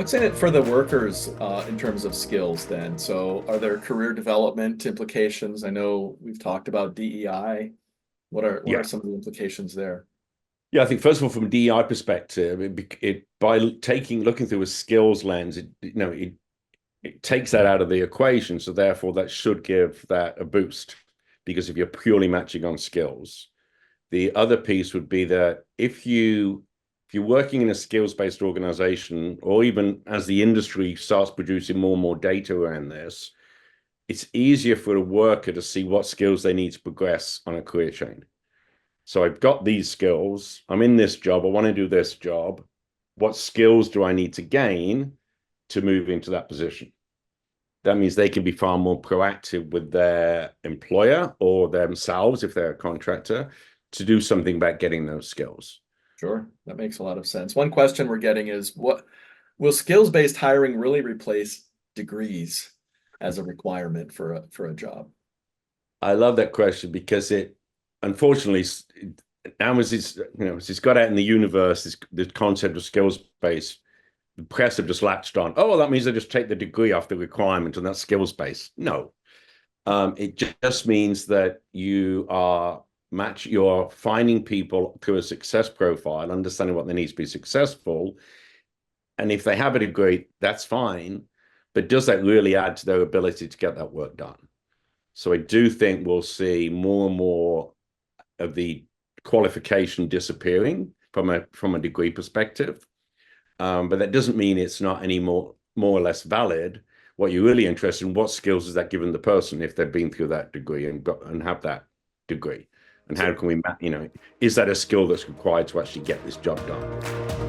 What's in it for the workers in terms of skills then? So are there career development implications? I know we've talked about DEI. What are Yeah. some of the implications there? Yeah, I think first of all, from a DEI perspective, by looking through a skills lens, it takes that out of the equation. So therefore, that should give that a boost because if you're purely matching on skills, the other piece would be that if you're working in a skills-based organization, or even as the industry starts producing more and more data around this, it's easier for a worker to see what skills they need to progress on a career chain. So I've got these skills. I'm in this job. I want to do this job. What skills do I need to gain to move into that position? That means they can be far more proactive with their employer or themselves, if they're a contractor, to do something about getting those skills. Sure, that makes a lot of sense. One question we're getting is what will skills-based hiring really replace degrees as a requirement for a job? I love that question because it, unfortunately, now as it's got out in the universe, the concept of skills based, the press have just latched on. Oh, well, that means they just take the degree off the requirement and that's skills based. No, it just means that you're finding people through a success profile, understanding what they need to be successful. And if they have a degree, that's fine. But does that really add to their ability to get that work done? So I do think we'll see more and more of the qualification disappearing from a degree perspective. But that doesn't mean it's not any more or less valid. What you're really interested in, what skills is that given the person if they've been through that degree and have that degree? And how So can we, is that a skill that's required to actually get this job done?